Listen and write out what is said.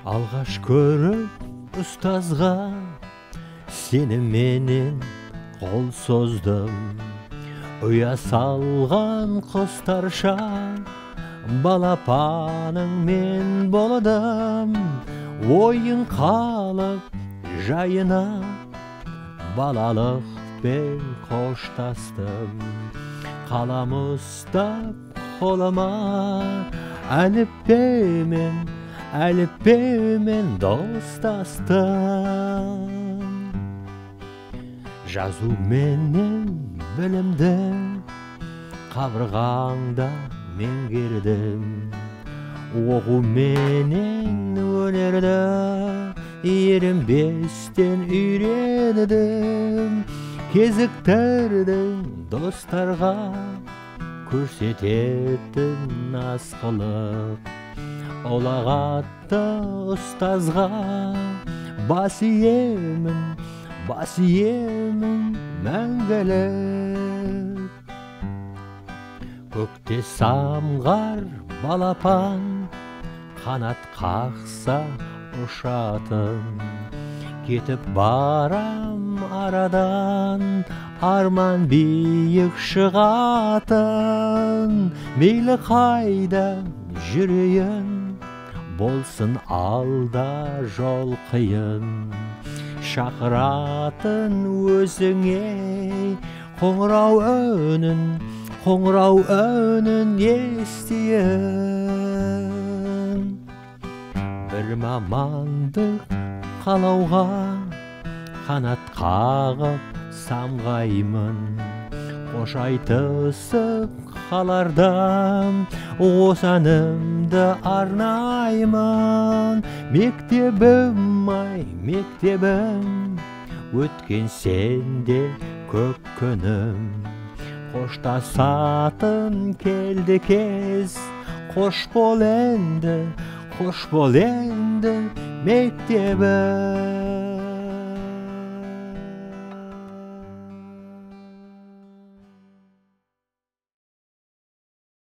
Алғаш көріп ұстазға сені менен қол создым. Ұя салған құстарша балапаның мен болдым. Ойын қалып жайына балалықпен қоштастым. Қалам ұстап қолыма әліппемен достастым. Жазу менен білімді қабырғаңда меңгердім. Оқу менен өнерді ерінбестен үйрендім. Кезіктірдің достарға көрсететін асқылық. Олағатты ұстазға бас иемін мәңгілік. Көкте самғар балапан қанат қақса ұшатын. Кетіп барам арадан арман биік шығатын. Мейлі қайда жүрейін, болсын алда жол қиын. Шақыратын өзіңе қоңырау үнін естиін. Бір мамандық қалауға қанат қағып самғаймын. Қош айтысып қалардан осы әнімді арнаймын. Мектебім өткен сенде көп күнім. Қоштасатын келді кез, қош бол енді мектебім.